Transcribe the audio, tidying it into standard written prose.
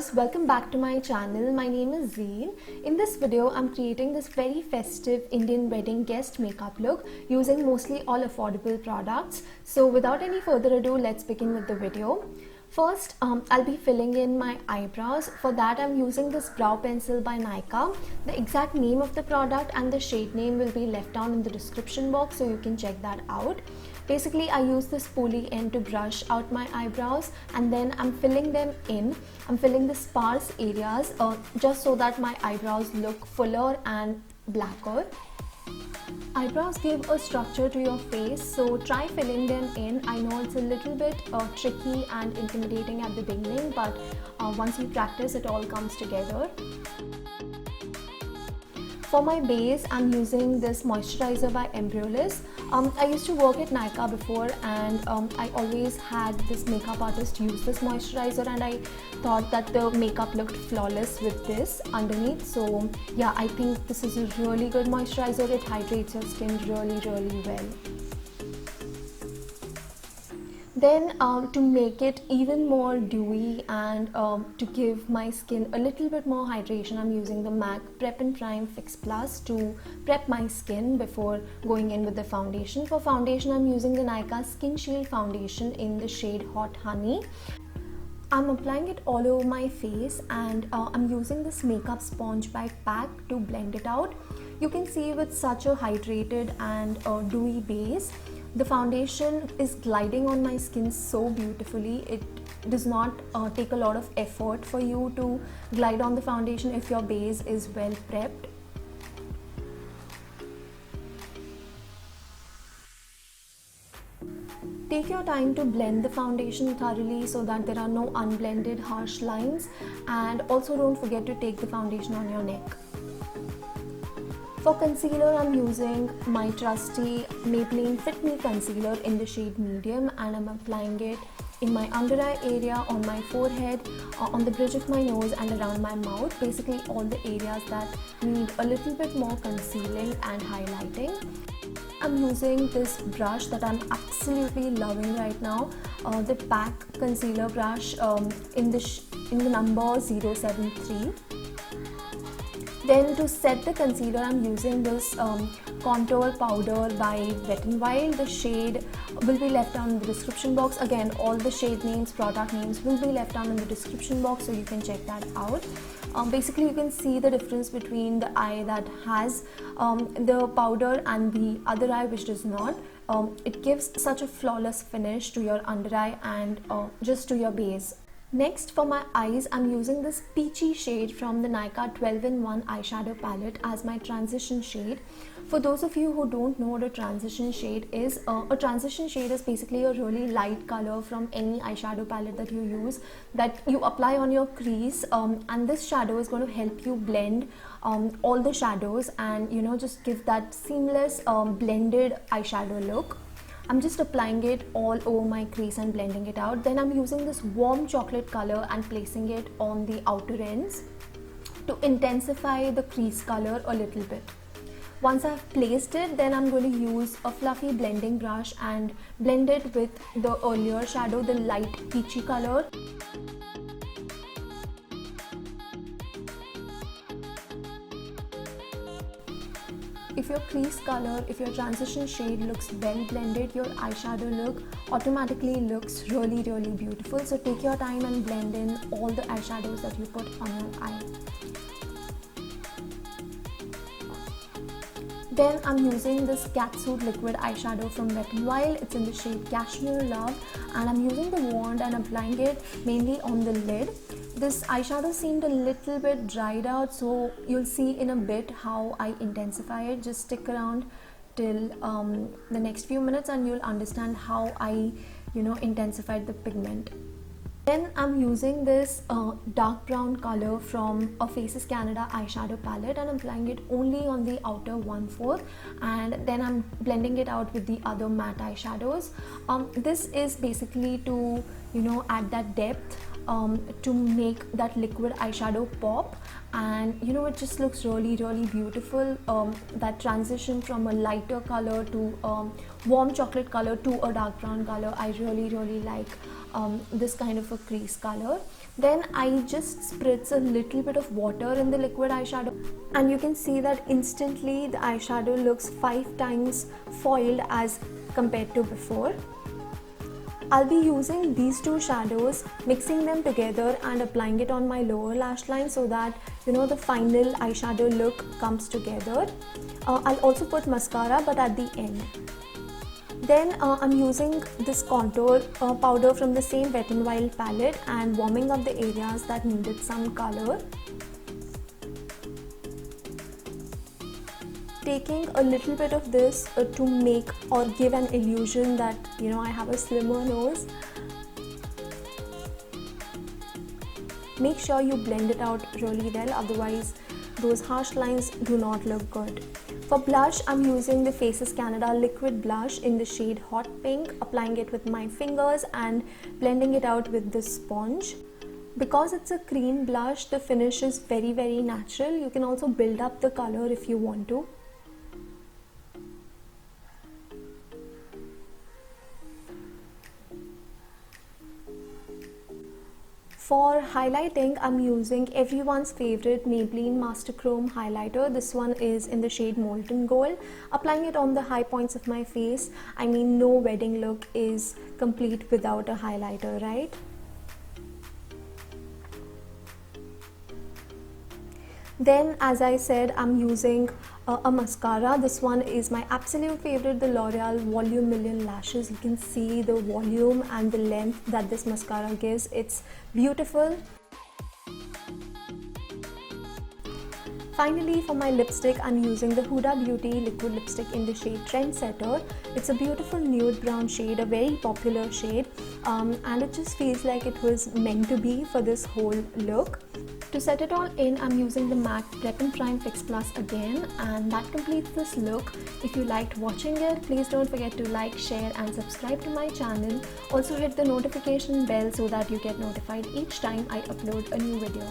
guys, welcome back to my channel. My name is Zeen. In this video, I'm creating this very festive Indian wedding guest makeup look using mostly all affordable products. So without any further ado, let's begin with the video. First, I'll be filling in my eyebrows. For that, I'm using this brow pencil by Nykaa. The exact name of the product and the shade name will be left down in the description box, so you can check that out. Basically, I use this spoolie end to brush out my eyebrows, and then I'm filling them in. I'm filling the sparse areas just so that my eyebrows look fuller and blacker. Eyebrows give a structure to your face, so try filling them in. I know it's a little bit tricky and intimidating at the beginning, but once you practice, it all comes together. For my base, I'm using this moisturizer by Embryolisse. I used to work at Nykaa before, and I always had this makeup artist use this moisturizer, and I thought that the makeup looked flawless with this underneath. So yeah, I think this is a really good moisturizer. It hydrates your skin really well. Then to make it even more dewy and to give my skin a little bit more hydration, I'm using the MAC Prep and Prime Fix Plus to prep my skin before going in with the foundation. For foundation, I'm using the Nykaa Skin Shield Foundation in the shade Hot Honey. I'm applying it all over my face, and I'm using this makeup sponge by PAC to blend it out. You can see with such a hydrated and dewy base, the foundation is gliding on my skin so beautifully. It does not take a lot of effort for you to glide on the foundation if your base is well prepped. Take your time to blend the foundation thoroughly so that there are no unblended harsh lines, and also don't forget to take the foundation on your neck. For concealer, I'm using my trusty Maybelline Fit Me concealer in the shade medium, and I'm applying it in my under eye area, on my forehead, on the bridge of my nose and around my mouth, basically all the areas that need a little bit more concealing and highlighting. I'm using this brush that I'm absolutely loving right now, the PAC concealer brush in the number 073. Then to set the concealer, I'm using this contour powder by Wet n Wild. The shade will be left down in the description box. Again, all the shade names, product names will be left down in the description box, so you can check that out. Basically, you can see the difference between the eye that has the powder and the other eye which does not. It gives such a flawless finish to your under eye and just to your base. Next, for my eyes, I'm using this peachy shade from the Nykaa 12-in-1 eyeshadow palette as my transition shade. For those of you who don't know what a transition shade is basically a really light color from any eyeshadow palette that you use, that you apply on your crease, and this shadow is going to help you blend all the shadows and just give that seamless blended eyeshadow look. I'm just applying it all over my crease and blending it out. Then I'm using this warm chocolate color and placing it on the outer ends to intensify the crease color a little bit. Once I've placed it, then I'm going to use a fluffy blending brush and blend it with the earlier shadow, the light peachy color. If your crease color, if your transition shade looks well blended, your eyeshadow look automatically looks really beautiful. So take your time and blend in all the eyeshadows that you put on your eye. Then I'm using this Catsuit liquid eyeshadow from Wet n Wild. It's in the shade Cashmere Love, and I'm using the wand and applying it mainly on the lid. This eyeshadow seemed a little bit dried out, so you'll see in a bit how I intensify it. Just stick around till the next few minutes and you'll understand how I intensified the pigment. Then I'm using this dark brown color from a Faces Canada eyeshadow palette, and I'm applying it only on the outer 1/4, and then I'm blending it out with the other matte eyeshadows. This is basically to add that depth, to make that liquid eyeshadow pop, and it just looks really beautiful. That transition from a lighter color to warm chocolate color to a dark brown color, I really like. this kind of a crease color. Then I just spritz a little bit of water in the liquid eyeshadow, and you can see that instantly the eyeshadow looks 5 times foiled as compared to before. I'll be using these two shadows, mixing them together and applying it on my lower lash line so that the final eyeshadow look comes together. I'll also put mascara, but at the end. Then I'm using this contour powder from the same Wet n Wild palette and warming up the areas that needed some color. Taking a little bit of this to make or give an illusion that I have a slimmer nose. Make sure you blend it out really well, otherwise those harsh lines do not look good. For blush, I'm using the Faces Canada liquid blush in the shade Hot Pink, applying it with my fingers and blending it out with the sponge. Because it's a cream blush, the finish is very, very natural. You can also build up the color if you want to. For highlighting, I'm using everyone's favorite Maybelline Master Chrome highlighter. This one is in the shade Molten Gold. Applying it on the high points of my face. I mean, no wedding look is complete without a highlighter, right? Then, as I said, I'm using a mascara. This one is my absolute favorite, the L'Oreal Volume Million Lashes. You can see the volume and the length that this mascara gives. It's beautiful. Finally, for my lipstick, I'm using the Huda Beauty liquid lipstick in the shade Trendsetter. It's a beautiful nude brown shade, a very popular shade, and it just feels like it was meant to be for this whole look. To set it all in, I'm using the MAC Prep and Prime Fix Plus again, and that completes this look. If you liked watching it, please don't forget to like, share and subscribe to my channel. Also hit the notification bell so that you get notified each time I upload a new video.